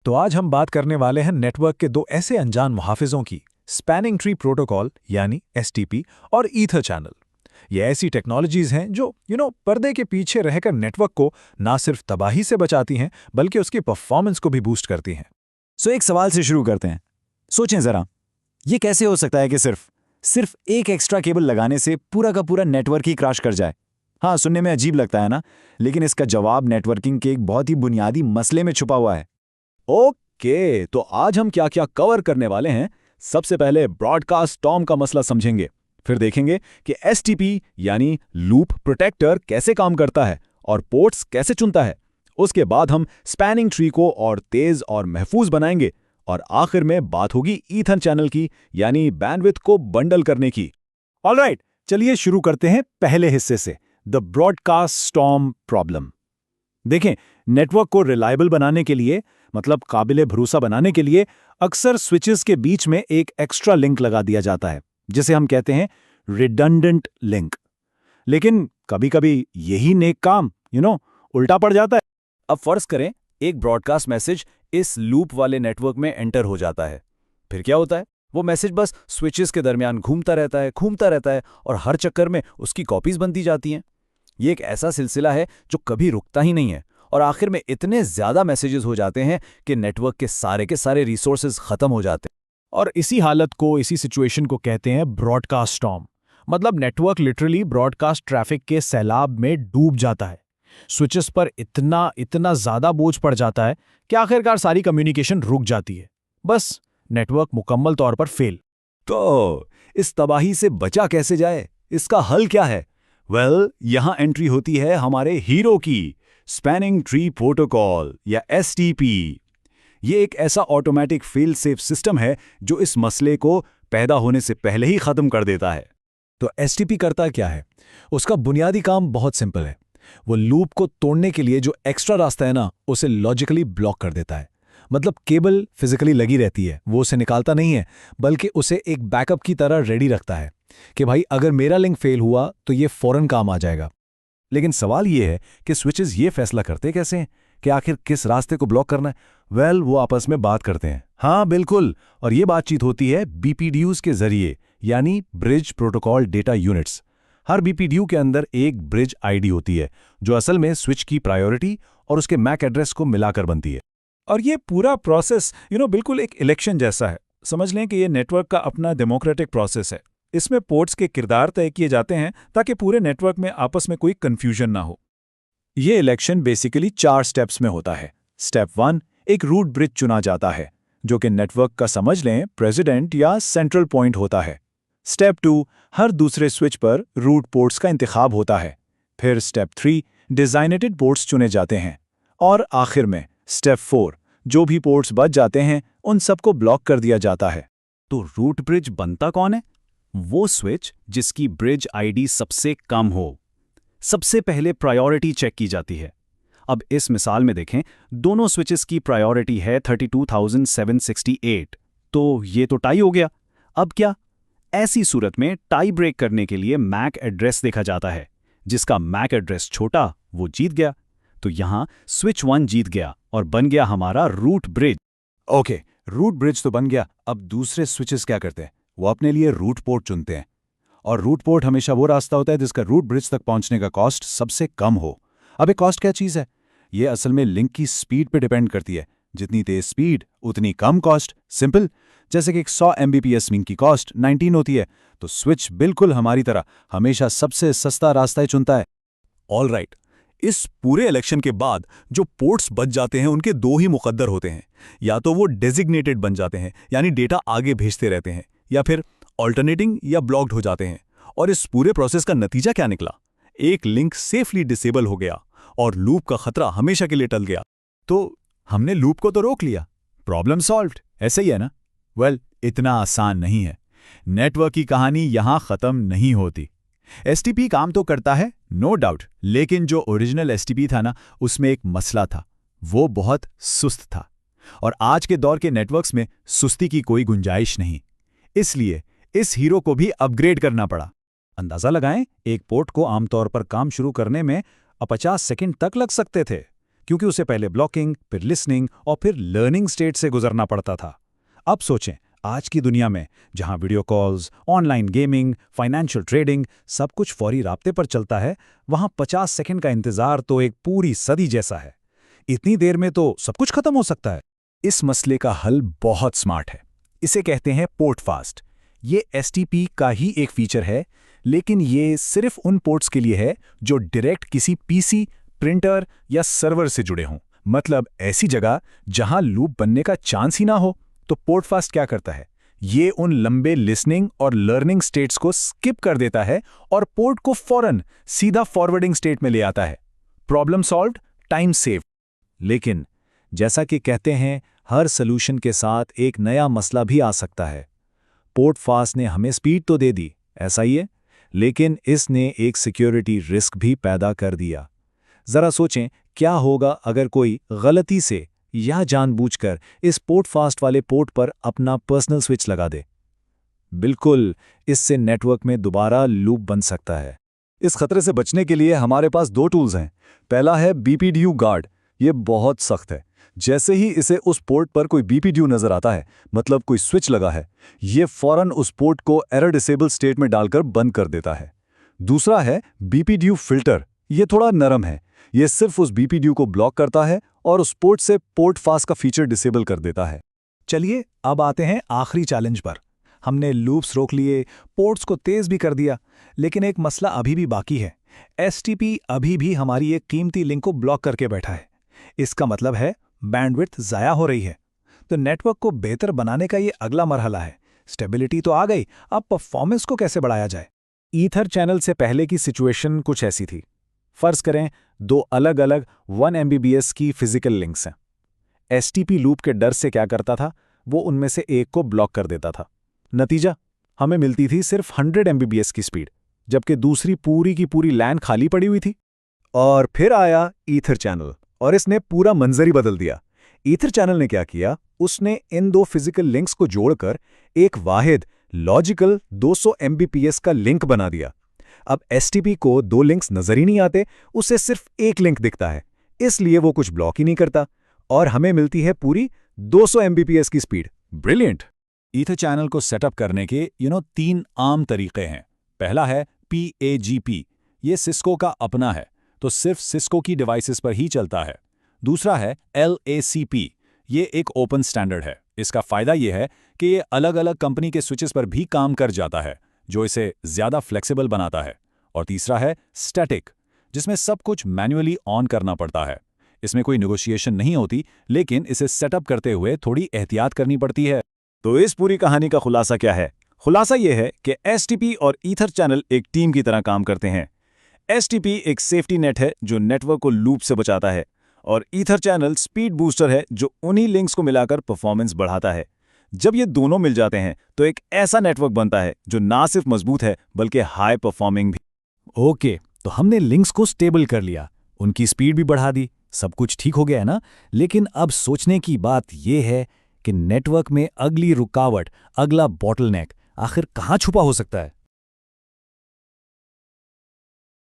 तो आज हम बात करने वाले हैं नेटवर्क के दो ऐसे अनजान मुहाफिजों की, स्पैनिंग ट्री प्रोटोकॉल यानी एसटीपी और ईथर चैनल। ये ऐसी टेक्नोलॉजीज हैं जो पर्दे के पीछे रहकर नेटवर्क को ना सिर्फ तबाही से बचाती हैं बल्कि उसकी परफॉर्मेंस को भी बूस्ट करती हैं। एक सवाल से शुरू करते हैं। सोचें जरा, ये कैसे हो सकता है कि सिर्फ एक एक्स्ट्रा केबल लगाने से पूरा का पूरा नेटवर्क ही क्रैश कर जाए? हाँ, सुनने में अजीब लगता है ना, लेकिन इसका जवाब नेटवर्किंग के एक बहुत ही बुनियादी मसले में छुपा हुआ है। ओके, तो आज हम क्या क्या कवर करने वाले हैं। सबसे पहले ब्रॉडकास्ट स्टॉर्म का मसला समझेंगे, फिर देखेंगे कि एसटीपी यानी लूप प्रोटेक्टर कैसे काम करता है और पोर्ट्स कैसे चुनता है। उसके बाद हम स्पैनिंग ट्री को और तेज और महफूज बनाएंगे और आखिर में बात होगी ईथर चैनल की यानी बैंडविड्थ को बंडल करने की। ऑलराइट, चलिए शुरू करते हैं पहले हिस्से से, द ब्रॉडकास्ट स्टॉर्म प्रॉब्लम। देखें, नेटवर्क को रिलायबल बनाने के लिए, मतलब काबिले भरोसा बनाने के लिए, अक्सर स्विचेस के बीच में एक एक्स्ट्रा लिंक लगा दिया जाता है जिसे हम कहते हैं रिडंडेंट लिंक। लेकिन कभी-कभी यही नेक काम उल्टा पड़ जाता है। अब फर्ज करें एक ब्रॉडकास्ट मैसेज इस लूप वाले नेटवर्क में एंटर हो जाता है। फिर क्या होता है? वो मैसेज बस स्विचेस के दरमियान घूमता रहता है और हर चक्कर में उसकी कॉपीज बनती जाती हैं। ये एक ऐसा सिलसिला है जो कभी रुकता ही नहीं है और आखिर में इतने ज्यादा मैसेजेस हो जाते हैं कि नेटवर्क के सारे रिसोर्सेज खत्म हो जाते हैं। और इसी हालत को, इसी सिचुएशन को कहते हैं ब्रॉडकास्ट स्टॉर्म। मतलब नेटवर्क लिटरली ब्रॉडकास्ट ट्रैफिक के सैलाब में डूब जाता है। स्विचेस पर इतना ज्यादा बोझ पड़ जाता है कि आखिरकार सारी कम्युनिकेशन रुक जाती है। बस नेटवर्क मुकम्मल तौर पर फेल। तो इस तबाही से बचा कैसे जाए? इसका हल क्या है? यहां एंट्री होती है हमारे हीरो की, स्पैनिंग ट्री प्रोटोकॉल या एसटीपी। ये एक ऐसा ऑटोमेटिक फेल सेफ सिस्टम है जो इस मसले को पैदा होने से पहले ही खत्म कर देता है। तो एसटीपी करता क्या है? उसका बुनियादी काम बहुत सिंपल है। वो लूप को तोड़ने के लिए जो एक्स्ट्रा रास्ता है ना, उसे लॉजिकली ब्लॉक कर देता है। मतलब केबल फिजिकली लगी रहती है, वो उसे निकालता नहीं है, बल्कि उसे एक बैकअप की तरह रेडी रखता है कि भाई अगर मेरा लिंक फेल हुआ तो ये फौरन काम आ जाएगा। लेकिन सवाल ये है कि स्विचेस ये फैसला करते कैसे हैं कि आखिर किस रास्ते को ब्लॉक करना है? वो आपस में बात करते हैं। हाँ बिल्कुल, और ये बातचीत होती है बीपीडीयूज के जरिए, यानी ब्रिज प्रोटोकॉल डेटा यूनिट्स। हर बीपीडीयू के अंदर एक ब्रिज आईडी होती है जो असल में स्विच की प्रायोरिटी और उसके मैक एड्रेस को मिलाकर बनती है। और ये पूरा प्रोसेस बिल्कुल एक इलेक्शन जैसा है। समझ लें कि ये नेटवर्क का अपना डेमोक्रेटिक प्रोसेस है। इसमें पोर्ट्स के किरदार तय किए जाते हैं ताकि पूरे नेटवर्क में आपस में कोई कंफ्यूजन ना हो। ये इलेक्शन बेसिकली 4 स्टेप्स में होता है। स्टेप 1, एक रूट ब्रिज चुना जाता है जो कि नेटवर्क का समझ लें प्रेसिडेंट या सेंट्रल पॉइंट होता है। स्टेप 2, हर दूसरे स्विच पर रूट पोर्ट्स का इंतखाब होता है। फिर स्टेप 3, डिजाइनेटेड पोर्ट्स चुने जाते हैं। और आखिर में स्टेप 4, जो भी पोर्ट्स बच जाते हैं उन सबको ब्लॉक कर दिया जाता है। तो रूट ब्रिज बनता कौन है? वो स्विच जिसकी ब्रिज आईडी सबसे कम हो। सबसे पहले प्रायोरिटी चेक की जाती है। अब इस मिसाल में देखें, दोनों स्विचेस की प्रायोरिटी है 32,768। तो ये तो टाई हो गया। अब क्या? ऐसी सूरत में टाई ब्रेक करने के लिए मैक एड्रेस देखा जाता है। जिसका मैक एड्रेस छोटा वो जीत गया। तो यहां स्विच 1 जीत गया और बन गया हमारा root bridge. Okay, root bridge तो बन गया। अब दूसरे स्विचेस क्या करते हैं? वो अपने लिए रूट पोर्ट चुनते हैं। और रूट पोर्ट हमेशा वो रास्ता होता है जिसका रूट ब्रिज तक पहुंचने का कॉस्ट सबसे कम हो। अब ये कॉस्ट क्या चीज़ है? ये असल में लिंक की स्पीड पे डिपेंड करती है। जितनी तेज स्पीड उतनी कम कॉस्ट। सिंपल, जैसे कि 100 Mbps लिंक की कॉस्ट 19 होती है, तो स्विच बिल्कुल हमारी तरह हमेशा सबसे सस्ता रास्ता ही चुनता है। ऑलराइट, इस पूरे इलेक्शन के बाद जो पोर्ट्स बच जाते हैं उनके 2 ही मुकद्दर होते हैं। या तो वो डेजिग्नेटेड बन जाते हैं, यानी डेटा आगे भेजते रहते हैं, या फिर ऑल्टरनेटिंग या ब्लॉक्ड हो जाते हैं। और इस पूरे प्रोसेस का नतीजा क्या निकला? एक लिंक सेफली डिसेबल हो गया और लूप का खतरा हमेशा के लिए टल गया। तो हमने लूप को तो रोक लिया, प्रॉब्लम सॉल्व्ड, ऐसे ही है ना? इतना आसान नहीं है। नेटवर्क की कहानी यहां खत्म नहीं होती। एसटीपी काम तो करता है, नो डाउट, लेकिन जो ओरिजिनल एसटीपी था ना, उसमें एक मसला था। वो बहुत सुस्त था और आज के दौर के नेटवर्क्स में सुस्ती की कोई गुंजाइश नहीं। इसलिए इस हीरो को भी अपग्रेड करना पड़ा। अंदाजा लगाएं, एक पोर्ट को आमतौर पर काम शुरू करने में 50 सेकंड तक लग सकते थे, क्योंकि उसे पहले ब्लॉकिंग, फिर लिसनिंग और फिर लर्निंग स्टेट से गुजरना पड़ता था। अब सोचें, आज की दुनिया में जहां video calls, online gaming, financial trading सब कुछ फौरी राब्ते पर चलता है, वहां 50 सेकंड का इंतजार तो एक पूरी सदी जैसा है। इतनी देर में तो सब कुछ खत्म हो सकता है। इस मसले का हल बहुत स्मार्ट है। इसे कहते हैं पोर्ट फास्ट। ये एसटीपी का ही एक फीचर है, लेकिन ये सिर्फ उन पोर्ट्स के लिए है जो डायरेक्ट किसी पीसी, प्रिंटर या सर्वर से जुड़े हों। मतलब ऐसी जगह जहां लूप बनने का चांस ही ना हो। तो पोर्ट फास्ट क्या करता है? ये उन लंबे लिसनिंग और लर्निंग स्टेट्स को स्किप कर देता है और पोर्ट को फौरन सीधा फॉरवर्डिंग स्टेट में ले आता है। Problem solved, time save. लेकिन जैसा कि कहते हैं, हर सॉल्यूशन के साथ एक नया मसला भी आ सकता है। पोर्ट फास्ट ने हमें स्पीड तो दे दी, ऐसा ही है, लेकिन इसने एक सिक्योरिटी रिस्क भी पैदा कर दिया। जरा सोचें, क्या होगा अगर कोई गलती से या जानबूझकर इस पोर्ट फास्ट वाले पोर्ट पर अपना पर्सनल स्विच लगा दे? बिल्कुल, इससे नेटवर्क में दोबारा लूप बन सकता है। इस खतरे से बचने के लिए हमारे पास 2 टूल्स हैं। पहला है BPDU गार्ड। ये बहुत सख्त है। जैसे ही इसे उस पोर्ट पर कोई BPDU नजर आता है, मतलब कोई स्विच लगा है, ये फौरन उस पोर्ट को एरर डिसेबल स्टेट में डालकर बंद कर देता है। दूसरा है BPDU फिल्टर। ये थोड़ा नरम है। ये सिर्फ उस BPDU को ब्लॉक करता है और उस पोर्ट से पोर्ट फास्ट का फीचर डिसेबल कर देता है। चलिए अब आते हैं आखिरी चैलेंज पर। हमने लूप्स रोक लिए, पोर्ट्स को तेज भी कर दिया, लेकिन एक मसला अभी भी बाकी है। एसटीपी अभी भी हमारी एक कीमती लिंक को ब्लॉक करके बैठा है। इसका मतलब है बैंडविड्थ ज़ाया हो रही है। तो नेटवर्क को बेहतर बनाने का ये अगला मरहला है। स्टेबिलिटी तो आ गई, अब परफॉर्मेंस को कैसे बढ़ाया जाए? ईथर चैनल से पहले की सिचुएशन कुछ ऐसी थी। फर्ज करें 2 अलग अलग 1 MBPS की फिजिकल लिंक्स हैं। एसटीपी लूप के डर से क्या करता था, वो उनमें से एक को ब्लॉक कर देता था। नतीजा, हमें मिलती थी सिर्फ 100 MBPS की स्पीड, जबकि दूसरी पूरी की पूरी लैन खाली पड़ी हुई थी। और फिर आया ईथर चैनल और इसने पूरा मंजर ही बदल दिया। ईथर चैनल ने क्या किया, उसने इन 2 फिजिकल लिंक्स को जोड़कर एक वाहिद लॉजिकल 200 MBPS का लिंक बना दिया। अब एसटीपी को 2 लिंक्स नजर ही नहीं आते, उसे सिर्फ एक लिंक दिखता है, इसलिए वो कुछ ब्लॉक ही नहीं करता और हमें मिलती है पूरी 200 MBPS की स्पीड। ब्रिलियंट। ईथर चैनल को सेटअप करने के 3 आम तरीके हैं। पहला है PAGP। ये सिस्को का अपना है, तो सिर्फ सिस्को की डिवाइसेस पर ही चलता है। दूसरा है LACP। ये एक ओपन स्टैंडर्ड है। इसका फायदा ये है कि ये अलग अलग कंपनी के स्विचेस पर भी काम कर जाता है, जो इसे ज़्यादा फ्लेक्सिबल बनाता है। और तीसरा है स्टैटिक, जिसमें सब कुछ मैन्युअली ऑन करना पड़ता है। इसमें कोई नेगोशिएशन नहीं होती, लेकिन इसे सेटअप करते हुए थोड़ी एहतियात करनी पड़ती है। तो इस पूरी कहानी का खुलासा क्या है? खुलासा यह है कि एसटीपी और ईथर चैनल एक टीम की तरह काम करते हैं। एसटीपी एक सेफ्टी नेट है जो नेटवर्क को लूप से बचाता है, और ईथर चैनल स्पीड बूस्टर है जो उन्हीं लिंक्स को मिलाकर परफॉर्मेंस बढ़ाता है। जब ये दोनों मिल जाते हैं तो एक ऐसा नेटवर्क बनता है जो ना सिर्फ मजबूत है बल्कि हाई परफॉर्मिंग भी। ओके, तो हमने लिंक्स को स्टेबल कर लिया, उनकी स्पीड भी बढ़ा दी, सब कुछ ठीक हो गया है ना? लेकिन अब सोचने की बात यह है कि नेटवर्क में अगली रुकावट, अगला बॉटलनेक आखिर कहाँ छुपा हो सकता है?